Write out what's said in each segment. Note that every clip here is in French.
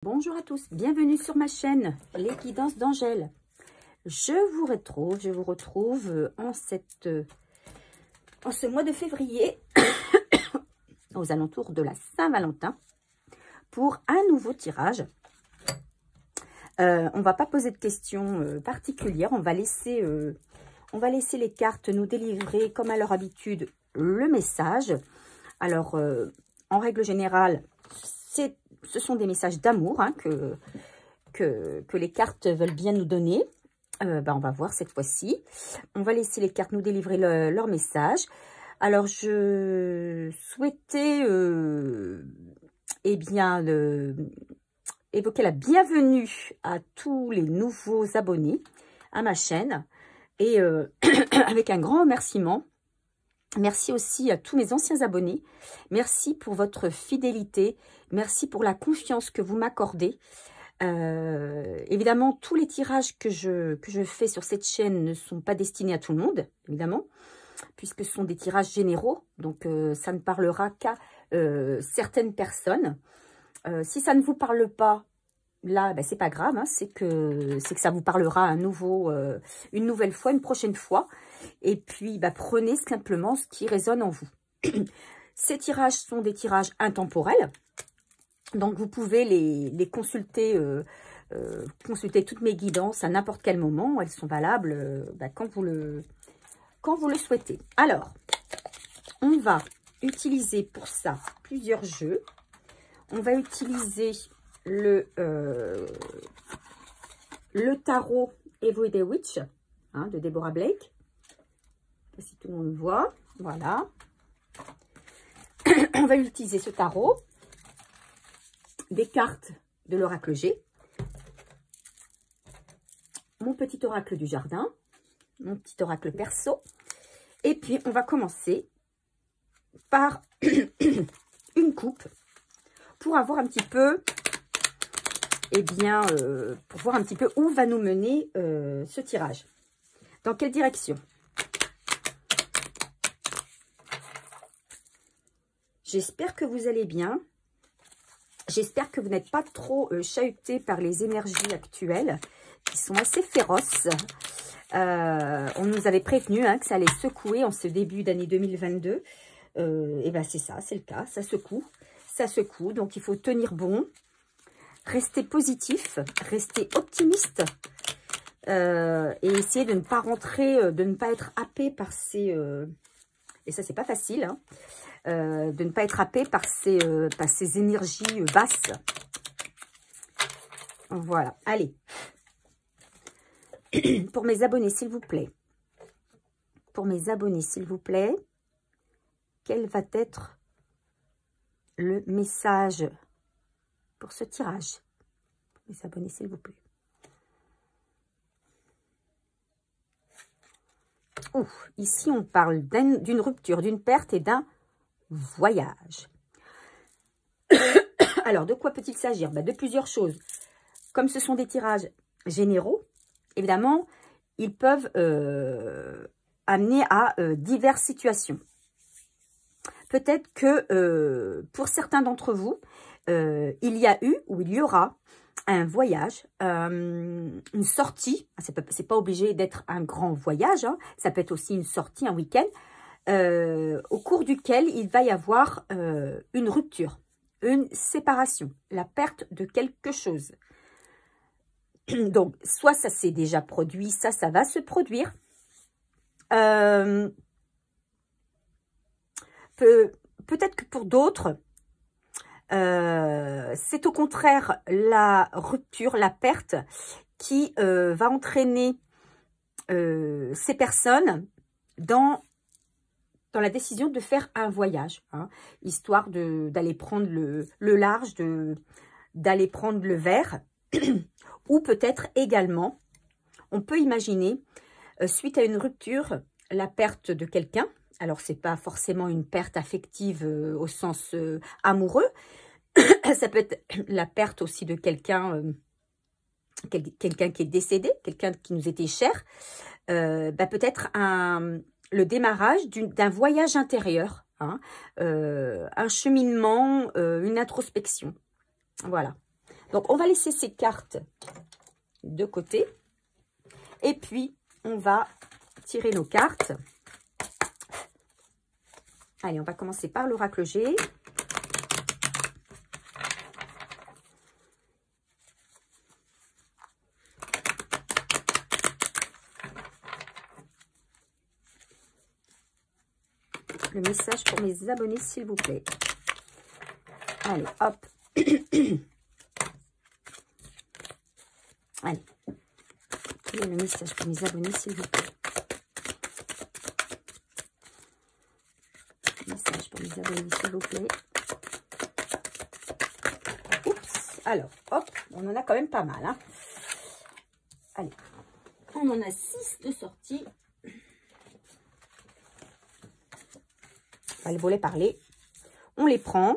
Bonjour à tous, bienvenue sur ma chaîne Les Guidances d'Angèle. Je vous retrouve en ce mois de février, aux alentours de la Saint-Valentin, pour un nouveau tirage. On va pas poser de questions particulières, on va laisser les cartes nous délivrer, comme à leur habitude, le message. Alors, en règle générale, ce sont des messages d'amour hein, que les cartes veulent bien nous donner. On va voir cette fois-ci. On va laisser les cartes nous délivrer leur message. Alors, je souhaitais évoquer la bienvenue à tous les nouveaux abonnés à ma chaîne. Et avec un grand remerciement. Merci aussi à tous mes anciens abonnés. Merci pour votre fidélité. Merci pour la confiance que vous m'accordez. Évidemment, tous les tirages que je fais sur cette chaîne ne sont pas destinés à tout le monde, évidemment, puisque ce sont des tirages généraux. Donc, ça ne parlera qu'à certaines personnes. Si ça ne vous parle pas, là, c'est pas grave. Hein, c'est que ça vous parlera une nouvelle fois, une prochaine fois. Et puis, prenez simplement ce qui résonne en vous. Ces tirages sont des tirages intemporels. Donc, vous pouvez les consulter, consulter toutes mes guidances à n'importe quel moment. Elles sont valables quand vous le souhaitez. Alors, on va utiliser pour ça plusieurs jeux. On va utiliser le tarot Everyday Witch de Deborah Blake. Si tout le monde voit, voilà. On va utiliser ce tarot, des cartes de l'oracle G, mon petit oracle du jardin, mon petit oracle perso, et puis on va commencer par une coupe pour avoir un petit peu, pour voir un petit peu où va nous mener ce tirage. Dans quelle direction? J'espère que vous allez bien. J'espère que vous n'êtes pas trop chahuté par les énergies actuelles qui sont assez féroces. On nous avait prévenu que ça allait secouer en ce début d'année 2022. Et c'est ça, c'est le cas. Ça secoue. Ça secoue. Donc, il faut tenir bon. Rester positif. Rester optimiste. Et essayer de ne pas rentrer, de ne pas être happé par ces... et ça, c'est pas facile, hein. De ne pas être happé par ces énergies basses. Voilà, allez. Pour mes abonnés, s'il vous plaît. Pour mes abonnés, s'il vous plaît. Quel va être le message pour ce tirage? Pour mes abonnés, s'il vous plaît. Ouh, ici, on parle d'une rupture, d'une perte et d'un voyage. Alors, de quoi peut-il s'agir? De plusieurs choses. Comme ce sont des tirages généraux, évidemment, ils peuvent amener à diverses situations. Peut-être que pour certains d'entre vous, il y a eu ou il y aura un voyage, une sortie. C'est pas obligé d'être un grand voyage, hein. Ça peut être aussi une sortie, un week-end. Au cours duquel il va y avoir une rupture, une séparation, la perte de quelque chose. Donc, soit ça s'est déjà produit, ça va se produire. Peut-être que pour d'autres, c'est au contraire la rupture, la perte qui va entraîner ces personnes dans la décision de faire un voyage, hein, histoire d'aller prendre le large, d'aller prendre le vert, ou peut-être également, on peut imaginer, suite à une rupture, la perte de quelqu'un. Alors, c'est pas forcément une perte affective au sens amoureux, ça peut être la perte aussi de quelqu'un qui est décédé, quelqu'un qui nous était cher, peut-être le démarrage d'un voyage intérieur, hein, un cheminement, une introspection. Voilà. Donc, on va laisser ces cartes de côté. Et puis, on va tirer nos cartes. Allez, on va commencer par l'oracle G. Le message pour mes abonnés, s'il vous plaît. Allez, hop. Allez. Quel est le message pour mes abonnés, s'il vous plaît? Message pour mes abonnés, s'il vous plaît. Oups. Alors, hop. On en a quand même pas mal. Hein. Allez. On en a 6 de sortie. Le volet parler. On les prend.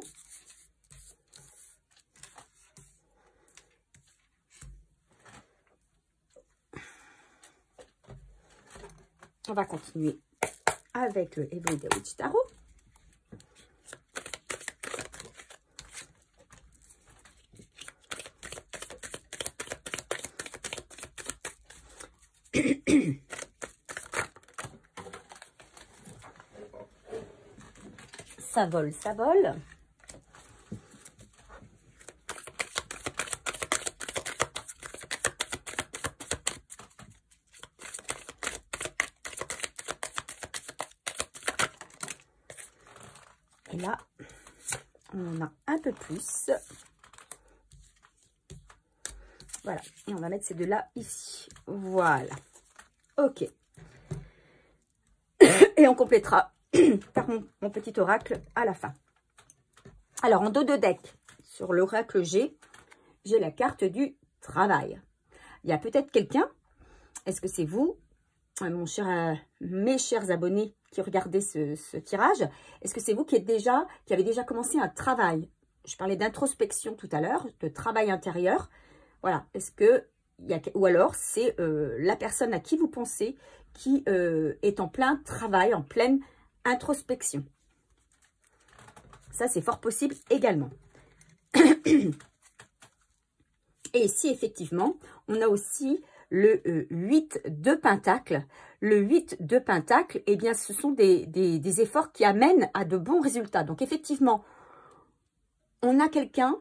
On va continuer avec le Everyday Witch Tarot. Ça vole, ça vole. Et là, on en a un peu plus. Voilà. Et on va mettre ces deux-là ici. Voilà. Ok. Et on complétera par mon petit oracle à la fin. Alors, en dos de deck, sur l'oracle G, j'ai la carte du travail. Il y a peut-être quelqu'un, est-ce que c'est vous, mes chers abonnés qui regardez ce tirage, est-ce que c'est vous qui avez déjà commencé un travail? Je parlais d'introspection tout à l'heure, de travail intérieur. Voilà, est-ce que, ou alors c'est la personne à qui vous pensez qui est en plein travail, en pleine introspection. Ça, c'est fort possible également. Et ici, effectivement, on a aussi le 8 de Pentacle. Le 8 de Pentacle, eh bien, ce sont des efforts qui amènent à de bons résultats. Donc, effectivement, on a quelqu'un,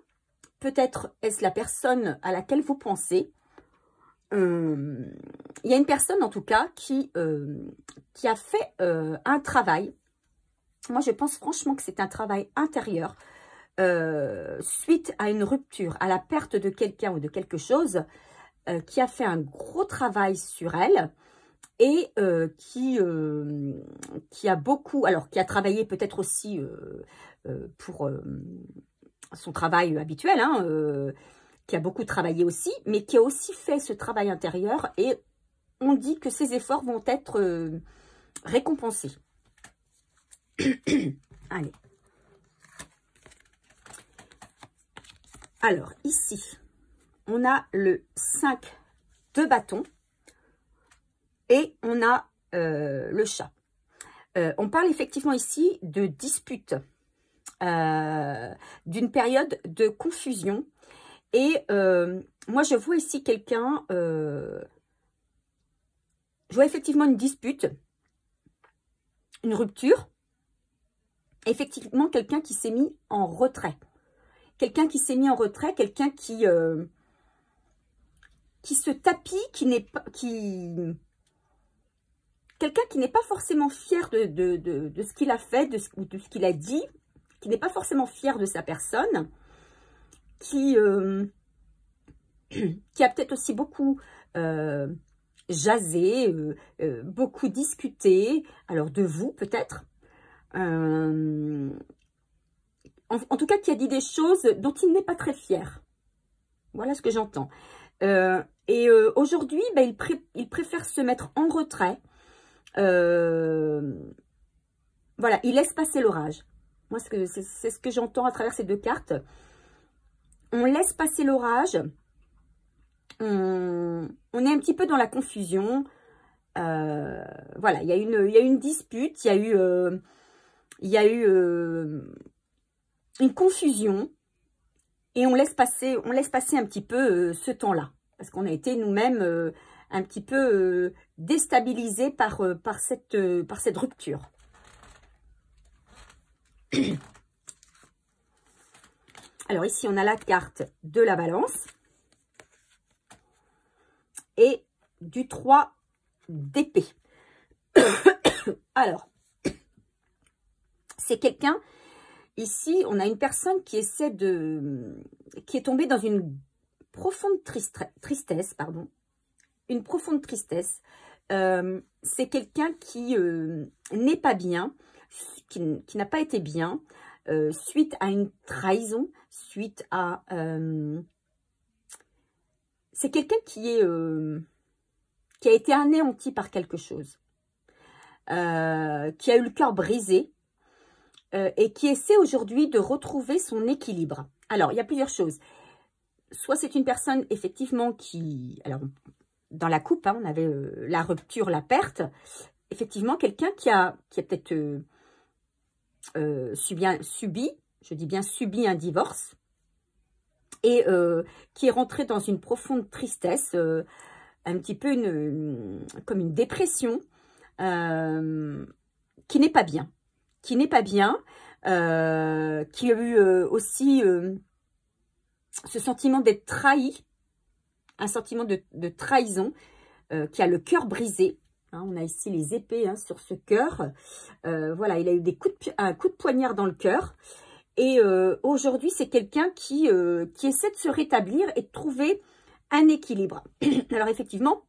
peut-être est-ce la personne à laquelle vous pensez. Il y a une personne, en tout cas, qui a fait un travail. Moi, je pense franchement que c'est un travail intérieur suite à une rupture, à la perte de quelqu'un ou de quelque chose qui a fait un gros travail sur elle et qui a beaucoup, alors qui a travaillé peut-être aussi pour son travail habituel, hein, qui a beaucoup travaillé aussi, mais qui a aussi fait ce travail intérieur et on dit que ses efforts vont être récompensés. Allez. Alors, ici, on a le 5 de bâton et on a le chat. On parle effectivement ici de dispute, d'une période de confusion. Et moi, je vois ici quelqu'un, je vois effectivement une dispute, une rupture. Effectivement, quelqu'un qui s'est mis en retrait. Quelqu'un qui s'est mis en retrait, quelqu'un qui se tapit, quelqu'un qui n'est pas forcément fier de ce qu'il a fait, de ce qu'il a dit, qui n'est pas forcément fier de sa personne, qui a peut-être aussi beaucoup jasé, beaucoup discuté, alors de vous peut-être, en tout cas qui a dit des choses dont il n'est pas très fier. Voilà ce que j'entends. Aujourd'hui, ben, il préfère se mettre en retrait. Voilà, il laisse passer l'orage. Moi, c'est ce que j'entends à travers ces deux cartes. On laisse passer l'orage. On est un petit peu dans la confusion. Voilà, il y a une dispute, il y a eu une confusion. Et on laisse passer un petit peu ce temps-là. Parce qu'on a été nous-mêmes un petit peu déstabilisés par cette rupture. Alors ici, on a la carte de la balance et du 3 d'épée. Alors, c'est quelqu'un, ici, on a une personne qui essaie qui est tombée dans une profonde tristesse, pardon. Une profonde tristesse. C'est quelqu'un qui n'est pas bien, qui n'a pas été bien, suite à une trahison, suite à... c'est quelqu'un qui a été anéanti par quelque chose, qui a eu le cœur brisé et qui essaie aujourd'hui de retrouver son équilibre. Alors, il y a plusieurs choses. Soit c'est une personne, effectivement, qui... Alors, dans la coupe, hein, on avait la rupture, la perte. Effectivement, quelqu'un qui a peut-être subi, je dis bien subi un divorce, et qui est rentré dans une profonde tristesse, un petit peu comme une dépression, qui n'est pas bien. Qui n'est pas bien, qui a eu aussi ce sentiment d'être trahi, un sentiment de trahison, qui a le cœur brisé. Hein, on a ici les épées hein, sur ce cœur. Voilà, il a eu un coup de poignard dans le cœur. Et aujourd'hui, c'est quelqu'un qui essaie de se rétablir et de trouver un équilibre. Alors effectivement,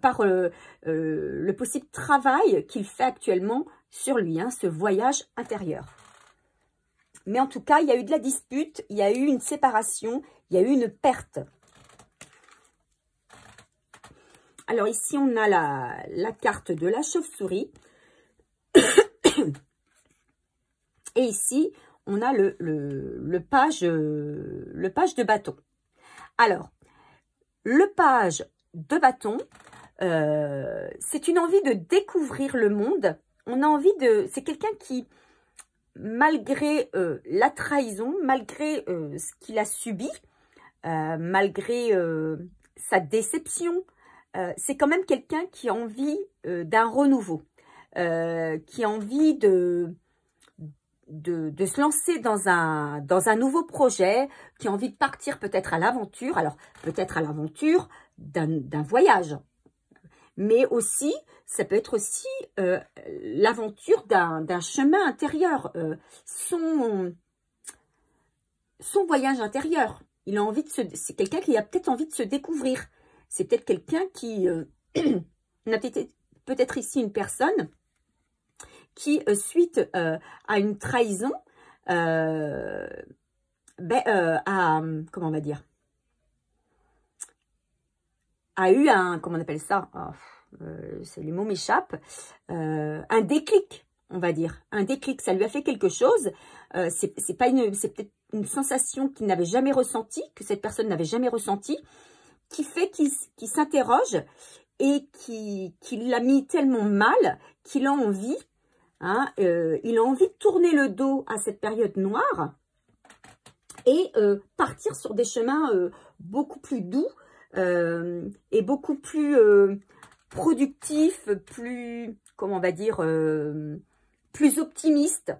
par le possible travail qu'il fait actuellement sur lui, hein, ce voyage intérieur. Mais en tout cas, il y a eu de la dispute, il y a eu une séparation, il y a eu une perte. Alors ici, on a la carte de la chauve-souris. Et ici, on a le page de bâton. Alors, le page de bâton, c'est une envie de découvrir le monde. On a envie de... C'est quelqu'un qui, malgré la trahison, malgré ce qu'il a subi, malgré sa déception, c'est quand même quelqu'un qui a envie d'un renouveau, qui a envie de se lancer dans un nouveau projet, qui a envie de partir peut-être à l'aventure, alors peut-être à l'aventure d'un voyage, mais aussi, ça peut être aussi l'aventure d'un chemin intérieur, son voyage intérieur. Il a envie c'est quelqu'un qui a peut-être envie de se découvrir. C'est peut-être quelqu'un qui, on a peut-être ici une personne qui, suite à une trahison, comment on va dire, a eu comment on appelle ça, les mots m'échappent, un déclic, on va dire, un déclic, ça lui a fait quelque chose, c'est peut-être une sensation qu'il n'avait jamais ressentie, que cette personne n'avait jamais ressentie, qui fait qu'il s'interroge et qui l'a mis tellement mal qu'il a envie, hein, il a envie de tourner le dos à cette période noire et partir sur des chemins beaucoup plus doux et beaucoup plus productifs, plus, comment on va dire, plus optimistes.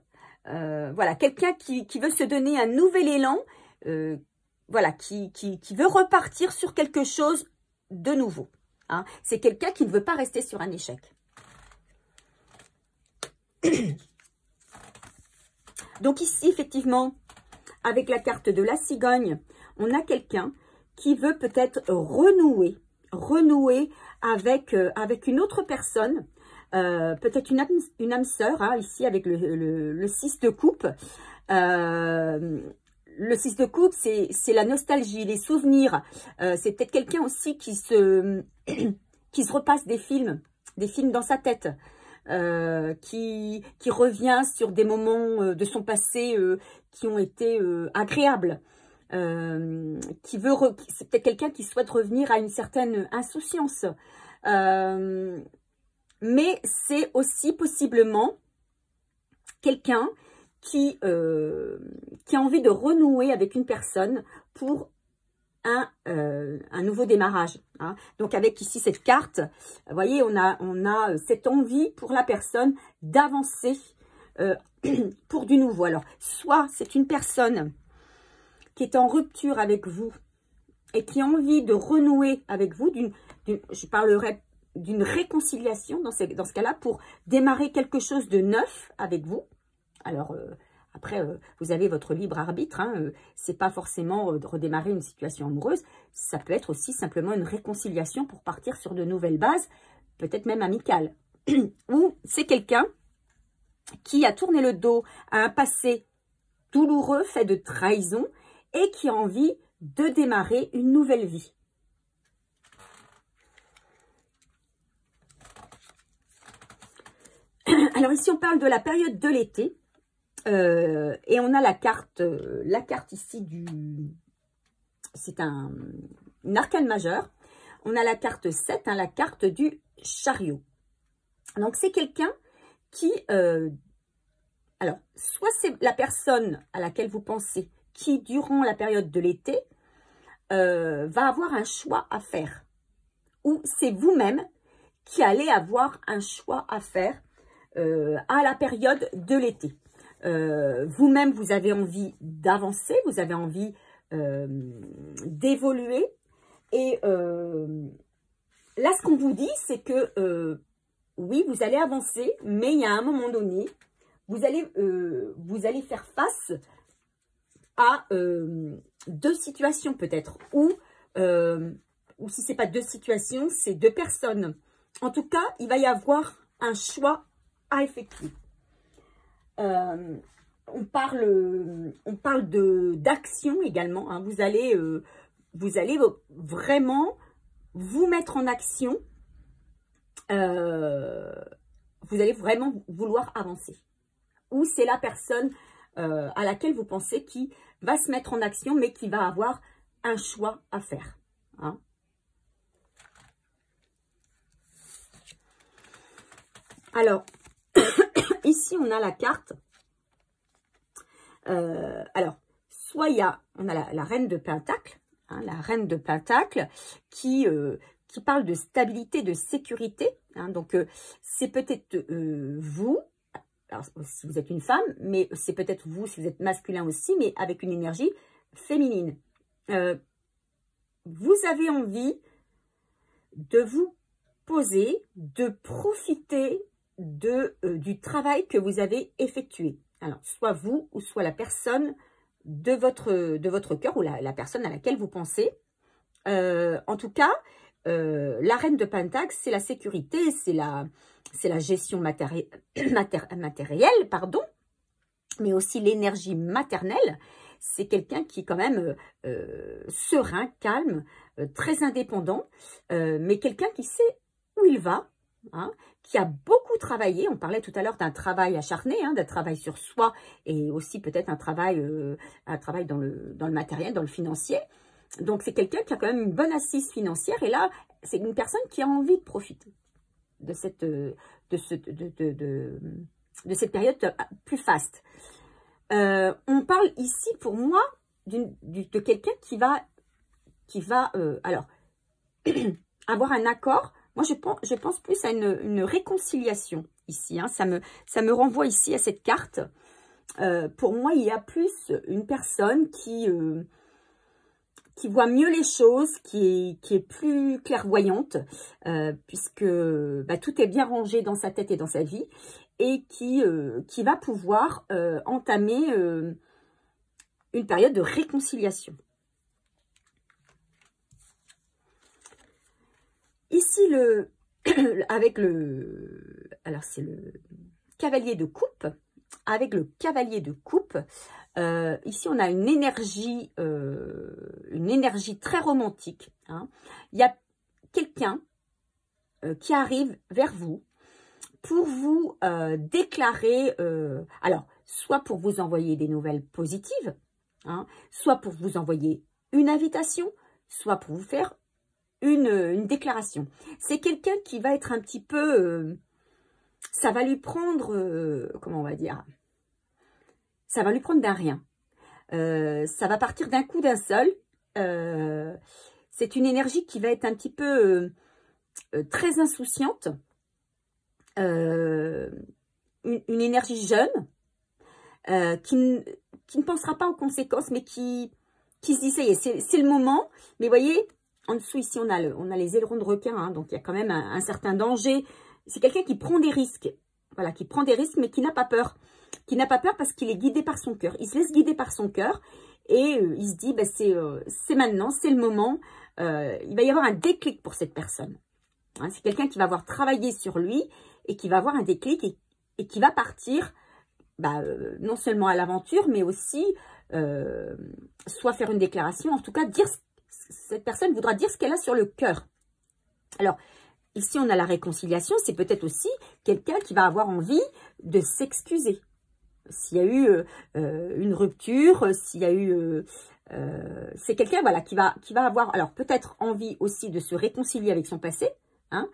Voilà, quelqu'un qui veut se donner un nouvel élan, voilà, qui veut repartir sur quelque chose de nouveau. Hein. C'est quelqu'un qui ne veut pas rester sur un échec. Donc ici, effectivement, avec la carte de la cigogne, on a quelqu'un qui veut peut-être renouer avec une autre personne, peut-être une âme sœur, hein, ici avec le 6 de coupe. Le 6 de coupe, c'est la nostalgie, les souvenirs. C'est peut-être quelqu'un aussi qui se repasse des films dans sa tête, qui revient sur des moments de son passé qui ont été agréables. C'est peut-être quelqu'un qui souhaite revenir à une certaine insouciance. Mais c'est aussi possiblement quelqu'un qui a envie de renouer avec une personne pour un nouveau démarrage. Hein. Donc avec ici cette carte, vous voyez, on a cette envie pour la personne d'avancer pour du nouveau. Alors, soit c'est une personne qui est en rupture avec vous et qui a envie de renouer avec vous, je parlerai d'une réconciliation dans ce cas-là, pour démarrer quelque chose de neuf avec vous. Alors, après, vous avez votre libre arbitre, hein, c'est pas forcément de redémarrer une situation amoureuse, ça peut être aussi simplement une réconciliation pour partir sur de nouvelles bases, peut-être même amicales. Ou c'est quelqu'un qui a tourné le dos à un passé douloureux, fait de trahison, et qui a envie de démarrer une nouvelle vie. Alors ici, on parle de la période de l'été. Et on a la carte ici c'est une arcane majeure. On a la carte 7, hein, la carte du chariot. Donc c'est quelqu'un qui, alors, soit c'est la personne à laquelle vous pensez qui, durant la période de l'été, va avoir un choix à faire. Ou c'est vous-même qui allez avoir un choix à faire à la période de l'été. Vous-même, vous avez envie d'avancer, vous avez envie d'évoluer. Et là, ce qu'on vous dit, c'est que oui, vous allez avancer, mais il y a un moment donné, vous allez faire face à deux situations peut-être, ou si ce n'est pas deux situations, c'est deux personnes. En tout cas, il va y avoir un choix à effectuer. On parle d'action également. Hein. Vous allez vraiment vous mettre en action. Vous allez vraiment vouloir avancer. Ou c'est la personne à laquelle vous pensez qui va se mettre en action, mais qui va avoir un choix à faire. Hein. Alors, ici, on a la carte. Alors, soit on a la reine de Pentacle, hein, la reine de Pentacle qui parle de stabilité, de sécurité. Hein, donc, c'est peut-être vous, alors, si vous êtes une femme, mais c'est peut-être vous si vous êtes masculin aussi, mais avec une énergie féminine. Vous avez envie de vous poser, de profiter du travail que vous avez effectué. Alors, soit vous ou soit la personne de votre cœur ou la personne à laquelle vous pensez. En tout cas, la reine de Pentacle, c'est la sécurité, c'est la gestion matérielle, pardon, mais aussi l'énergie maternelle. C'est quelqu'un qui est quand même serein, calme, très indépendant, mais quelqu'un qui sait où il va. Hein, qui a beaucoup travaillé, on parlait tout à l'heure d'un travail acharné, hein, d'un travail sur soi et aussi peut-être un travail dans le matériel, dans le financier. Donc c'est quelqu'un qui a quand même une bonne assise financière et là c'est une personne qui a envie de profiter de cette période plus faste. On parle ici pour moi de quelqu'un qui va alors avoir un accord. Moi, je pense plus à une réconciliation ici. Hein. Ça me renvoie ici à cette carte. Pour moi, il y a plus une personne qui voit mieux les choses, qui est plus clairvoyante, puisque tout est bien rangé dans sa tête et dans sa vie, et qui va pouvoir entamer une période de réconciliation. Ici, alors c'est le cavalier de coupe. Avec le cavalier de coupe, ici on a une énergie très romantique. Hein. Il y a quelqu'un qui arrive vers vous pour vous déclarer, alors soit pour vous envoyer des nouvelles positives, hein, soit pour vous envoyer une invitation, soit pour vous faire une déclaration. C'est quelqu'un qui va être un petit peu... ça va lui prendre... comment on va dire? ça va lui prendre d'un rien. Ça va partir d'un coup, d'un seul. C'est une énergie qui va être un petit peu très insouciante. Une énergie jeune qui ne pensera pas aux conséquences, mais qui se dit, ça y est, c'est le moment. Mais vous voyez, en dessous ici, on a les ailerons de requin, hein, donc il y a quand même un certain danger. C'est quelqu'un qui prend des risques, voilà, qui prend des risques, mais qui n'a pas peur. Qui n'a pas peur parce qu'il est guidé par son cœur. Il se laisse guider par son cœur et il se dit, bah, c'est maintenant, c'est le moment. Il va y avoir un déclic pour cette personne. Hein, c'est quelqu'un qui va avoir travaillé sur lui et qui va avoir un déclic et qui va partir, bah, non seulement à l'aventure, mais aussi soit faire une déclaration, en tout cas, cette personne voudra dire ce qu'elle a sur le cœur. Alors, ici, on a la réconciliation, c'est peut-être aussi quelqu'un qui va avoir envie de s'excuser. S'il y a eu une rupture, s'il y a eu... c'est quelqu'un, voilà, qui va avoir, alors peut-être envie aussi de se réconcilier avec son passé, hein,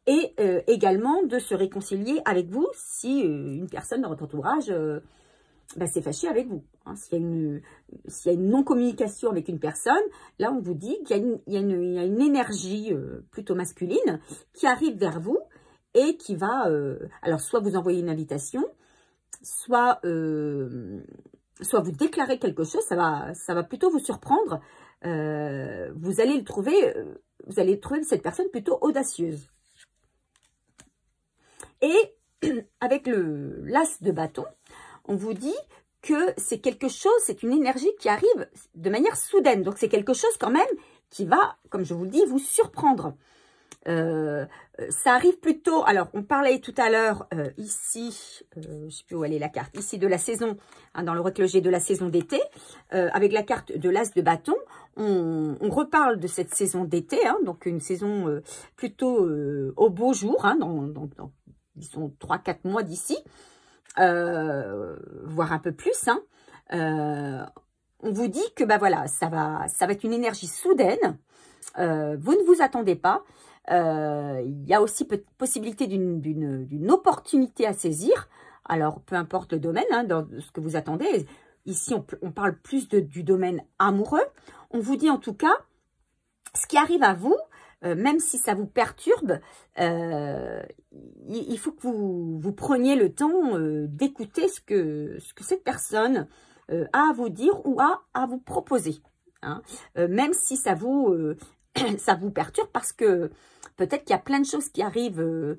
et également de se réconcilier avec vous si une personne dans votre entourage bah, s'est fâchée avec vous. Hein. S'il y a une non-communication avec une personne, là on vous dit qu'il y a une énergie plutôt masculine qui arrive vers vous et qui va, alors soit vous envoyer une invitation, soit vous déclarer quelque chose, ça va plutôt vous surprendre. Vous allez trouver cette personne plutôt audacieuse. Et avec l'as de bâton, on vous dit que c'est quelque chose, c'est une énergie qui arrive de manière soudaine. Donc c'est quelque chose quand même qui va, comme je vous le dis, vous surprendre. Ça arrive plutôt, alors on parlait tout à l'heure ici, je ne sais plus où elle est la carte, ici de la saison, hein, dans le recueil de la saison d'été, avec la carte de l'as de bâton, on reparle de cette saison d'été, hein, donc une saison plutôt au beau jour, hein, dans disons 3-4 mois d'ici, voire un peu plus, hein. On vous dit que bah voilà, ça va être une énergie soudaine, vous ne vous attendez pas. Il y a aussi possibilité d'une opportunité à saisir. Alors, peu importe le domaine, hein, dans ce que vous attendez. Ici, on parle plus du domaine amoureux. On vous dit en tout cas, ce qui arrive à vous, même si ça vous perturbe, il faut que vous preniez le temps d'écouter ce que cette personne a à vous dire ou a à vous proposer. Hein. Même si ça vous perturbe, parce que peut-être qu'il y a plein de choses qui arrivent au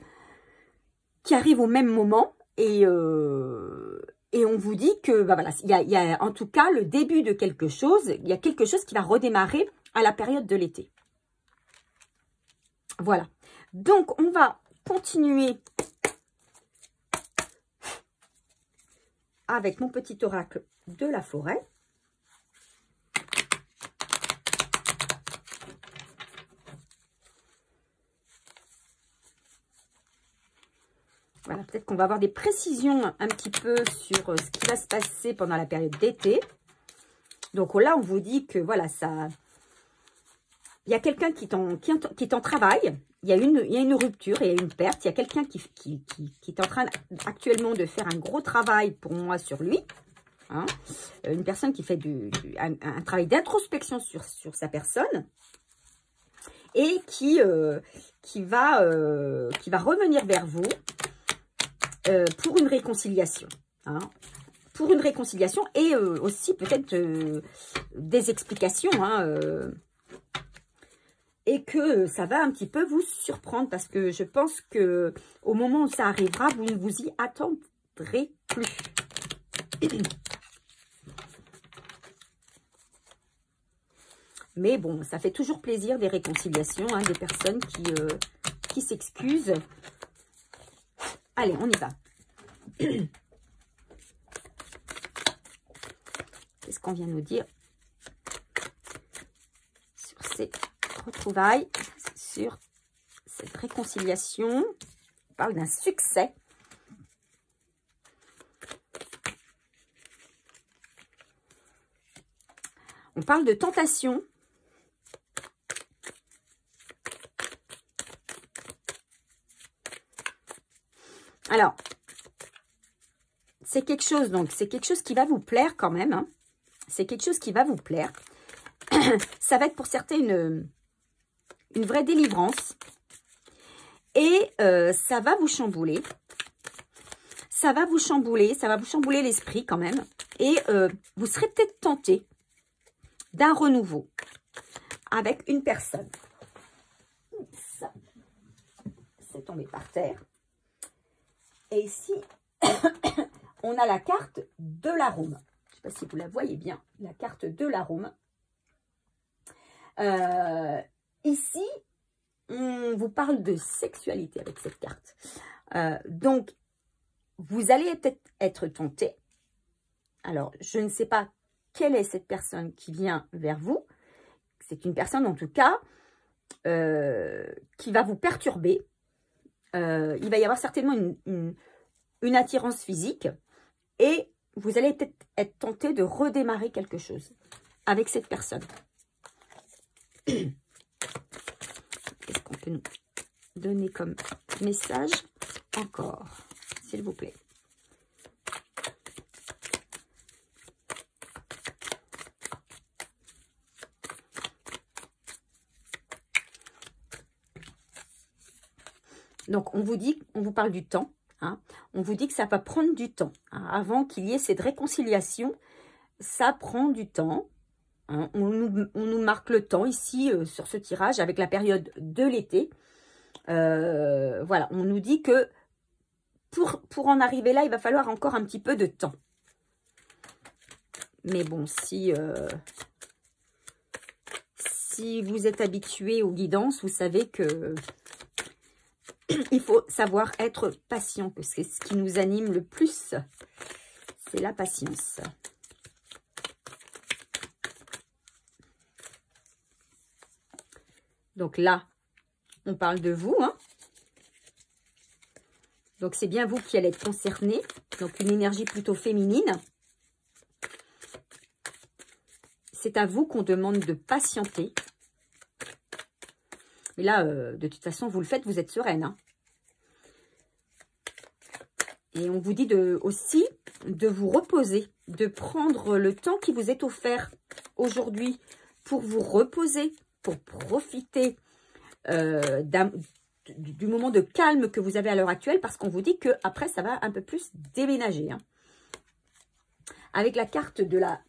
même moment et on vous dit que bah voilà, il y a en tout cas le début de quelque chose, il y a quelque chose qui va redémarrer à la période de l'été. Voilà. Donc on va continuer avec mon petit oracle de la forêt. Voilà, peut-être qu'on va avoir des précisions un petit peu sur ce qui va se passer pendant la période d'été. Donc là, on vous dit que voilà, il y a quelqu'un qui est en travail, il y a une rupture, il y a une perte, il y a quelqu'un qui est en train actuellement de faire un gros travail pour moi sur lui. Hein. Une personne qui fait un travail d'introspection sur sa personne et qui va revenir vers vous. Pour une réconciliation, hein, pour une réconciliation et aussi peut-être des explications, hein, et que ça va un petit peu vous surprendre parce que je pense que au moment où ça arrivera, vous ne vous y attendrez plus. Mais bon, ça fait toujours plaisir des réconciliations, hein, des personnes qui s'excusent. Allez, on y va. Qu'est-ce qu'on vient de nous dire sur ces retrouvailles, sur cette réconciliation? On parle d'un succès. On parle de tentation. Alors, c'est quelque chose, donc c'est quelque chose qui va vous plaire quand même. Hein. C'est quelque chose qui va vous plaire. Ça va être pour certains une vraie délivrance. Et ça va vous chambouler. Ça va vous chambouler l'esprit quand même. Et vous serez peut-être tenté d'un renouveau avec une personne. Ça, c'est tombé par terre. Et ici, on a la carte de l'arôme. Je ne sais pas si vous la voyez bien, la carte de l'arôme. Ici, on vous parle de sexualité avec cette carte. Donc, vous allez peut-être être tenté. Alors, je ne sais pas quelle est cette personne qui vient vers vous. C'est une personne, en tout cas, qui va vous perturber. Il va y avoir certainement une attirance physique. Et vous allez peut-être être tenté de redémarrer quelque chose avec cette personne. Qu'est-ce qu'on peut nous donner comme message encore, s'il vous plaît? Donc, on vous dit, on vous parle du temps. Hein, on vous dit que ça va prendre du temps. Hein, avant qu'il y ait cette réconciliation, ça prend du temps. Hein, on nous marque le temps ici sur ce tirage avec la période de l'été. Voilà, on nous dit que pour en arriver là, il va falloir encore un petit peu de temps. Mais bon, si vous êtes habitué aux guidances, vous savez que il faut savoir être patient, que c'est ce qui nous anime le plus, c'est la patience. Donc là, on parle de vous. Hein. Donc c'est bien vous qui allez être concerné. Donc une énergie plutôt féminine. C'est à vous qu'on demande de patienter. Mais là, de toute façon, vous le faites, vous êtes sereine. Hein. Et on vous dit aussi de vous reposer, de prendre le temps qui vous est offert aujourd'hui pour vous reposer, pour profiter du moment de calme que vous avez à l'heure actuelle, parce qu'on vous dit qu'après, ça va un peu plus déménager. Hein. Avec la carte de la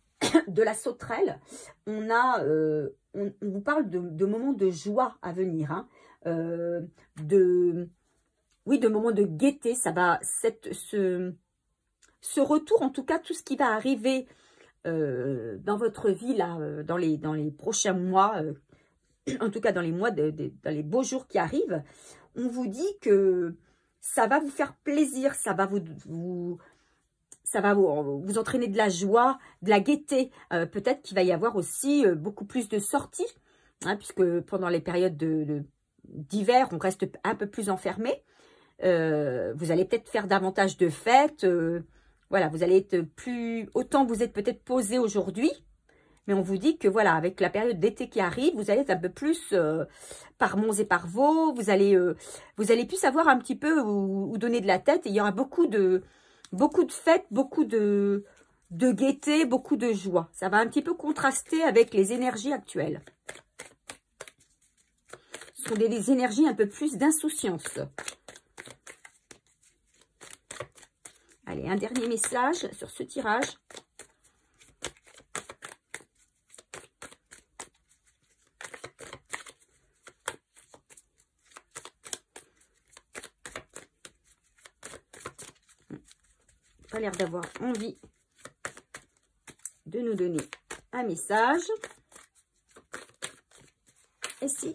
sauterelle, on vous parle de moments de joie à venir, hein, de moments de gaieté. Ça va, ce retour, en tout cas, tout ce qui va arriver dans votre vie là, dans les prochains mois, en tout cas dans les mois, dans les beaux jours qui arrivent, on vous dit que ça va vous faire plaisir, ça va vous entraîner de la joie, de la gaieté. Peut-être qu'il va y avoir aussi beaucoup plus de sorties, hein, puisque pendant les périodes d'hiver, on reste un peu plus enfermé. Vous allez peut-être faire davantage de fêtes. Voilà, vous allez être plus... Autant vous êtes peut-être posé aujourd'hui, mais on vous dit que voilà, avec la période d'été qui arrive, vous allez être un peu plus par Mons et par Vaux. Vous allez plus savoir un petit peu où donner de la tête. Et il y aura beaucoup de fêtes, beaucoup de gaieté, beaucoup de joie. Ça va un petit peu contraster avec les énergies actuelles. Ce sont des énergies un peu plus d'insouciance. Allez, un dernier message sur ce tirage. Pas l'air d'avoir envie de nous donner un message. Et si,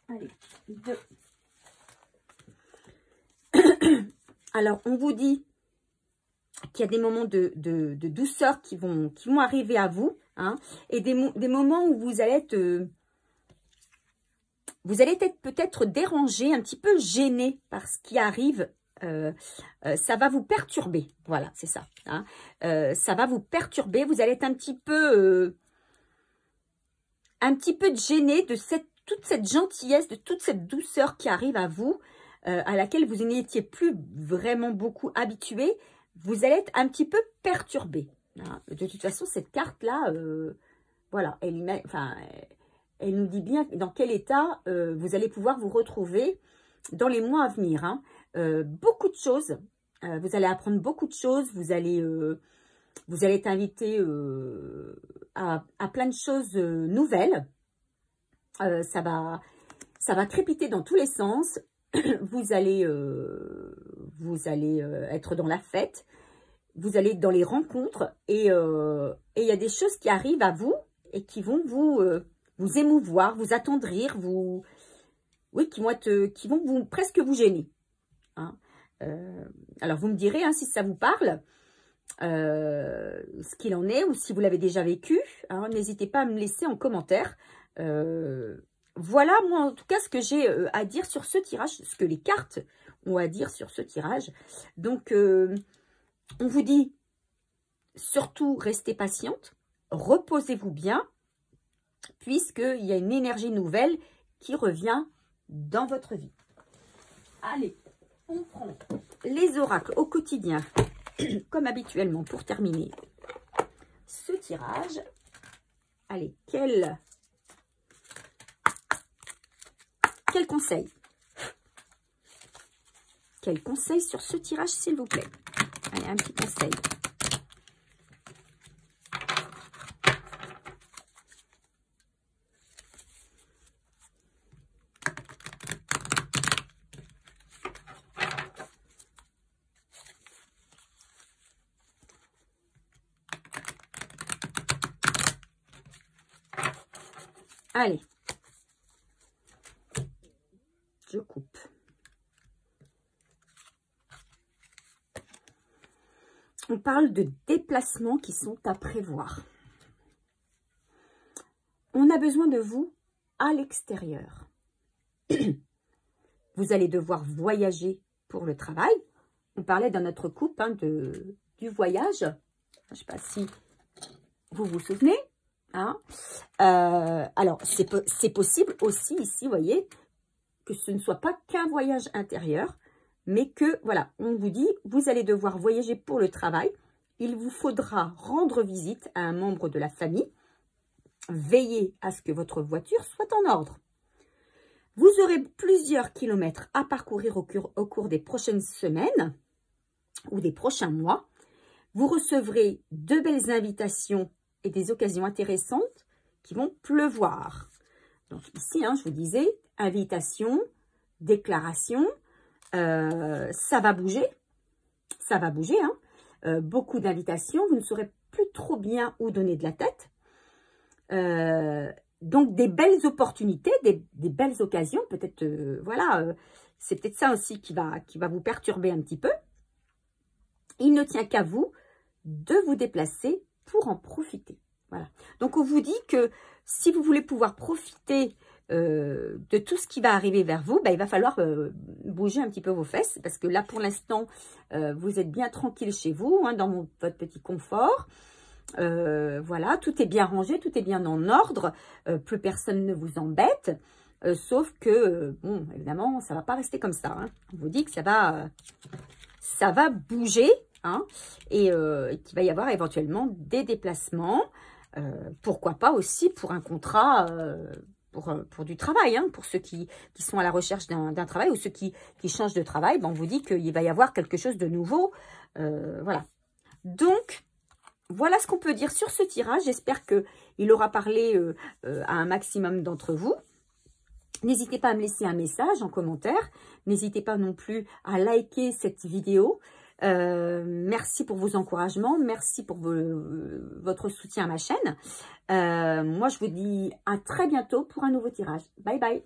allez, 2. Alors, on vous dit qu'il y a des moments de douceur qui vont arriver à vous, hein, et des moments où vous allez être peut-être dérangé, un petit peu gêné par ce qui arrive. Ça va vous perturber, voilà, c'est ça. Hein. Ça va vous perturber, vous allez être un petit peu gêné de toute cette gentillesse, de toute cette douceur qui arrive à vous, à laquelle vous n'étiez plus vraiment beaucoup habitué, vous allez être un petit peu perturbé. Hein. De toute façon, cette carte-là, voilà, elle nous dit bien dans quel état vous allez pouvoir vous retrouver dans les mois à venir. Hein. Beaucoup de choses. Vous allez apprendre beaucoup de choses. Vous allez être invité à plein de choses nouvelles. Ça va crépiter dans tous les sens. Vous allez être dans la fête. Vous allez être dans les rencontres. Et il y a des choses qui arrivent à vous et qui vont vous émouvoir, vous attendrir, qui vont presque vous gêner. Hein. Alors, vous me direz hein, si ça vous parle, ce qu'il en est, ou si vous l'avez déjà vécu. Hein, n'hésitez pas à me laisser en commentaire. Voilà, moi, en tout cas, ce que j'ai à dire sur ce tirage, ce que les cartes ont à dire sur ce tirage. Donc, on vous dit, surtout, restez patiente, reposez-vous bien, puisqu'il y a une énergie nouvelle qui revient dans votre vie. Allez, on prend les oracles au quotidien, comme habituellement, pour terminer ce tirage. Allez, quel conseil? Quel conseil sur ce tirage, s'il vous plaît? Allez, un petit conseil. Allez, je coupe. On parle de déplacements qui sont à prévoir. On a besoin de vous à l'extérieur. Vous allez devoir voyager pour le travail. On parlait dans notre coupe hein, du voyage. Je ne sais pas si vous vous souvenez. Hein. Alors, c'est possible aussi ici, vous voyez, que ce ne soit pas qu'un voyage intérieur, mais que, voilà, on vous dit, vous allez devoir voyager pour le travail. Il vous faudra rendre visite à un membre de la famille. Veillez à ce que votre voiture soit en ordre. Vous aurez plusieurs kilomètres à parcourir au cours des prochaines semaines ou des prochains mois. Vous recevrez de belles invitations et des occasions intéressantes qui vont pleuvoir. Donc ici, hein, je vous disais, invitation, déclaration, ça va bouger. Ça va bouger. Hein. Beaucoup d'invitations, vous ne saurez plus trop bien où donner de la tête. Donc des belles opportunités, des belles occasions. Peut-être, voilà, c'est peut-être ça aussi qui va vous perturber un petit peu. Il ne tient qu'à vous de vous déplacer pour en profiter. Voilà. Donc, on vous dit que si vous voulez pouvoir profiter de tout ce qui va arriver vers vous, il va falloir bouger un petit peu vos fesses. Parce que là, pour l'instant, vous êtes bien tranquille chez vous, hein, dans votre petit confort. Voilà, tout est bien rangé, tout est bien en ordre. Plus personne ne vous embête. Sauf que, bon, évidemment, ça ne va pas rester comme ça. Hein. On vous dit que ça va bouger. Hein, et qu'il va y avoir éventuellement des déplacements, pourquoi pas aussi pour un contrat, pour du travail, hein, pour ceux qui sont à la recherche d'un travail ou ceux qui changent de travail, on vous dit qu'il va y avoir quelque chose de nouveau, voilà. Donc, voilà ce qu'on peut dire sur ce tirage, j'espère qu'il aura parlé à un maximum d'entre vous. N'hésitez pas à me laisser un message en commentaire, n'hésitez pas non plus à liker cette vidéo. Merci pour vos encouragements, merci pour votre soutien à ma chaîne. Moi, je vous dis à très bientôt pour un nouveau tirage. Bye bye.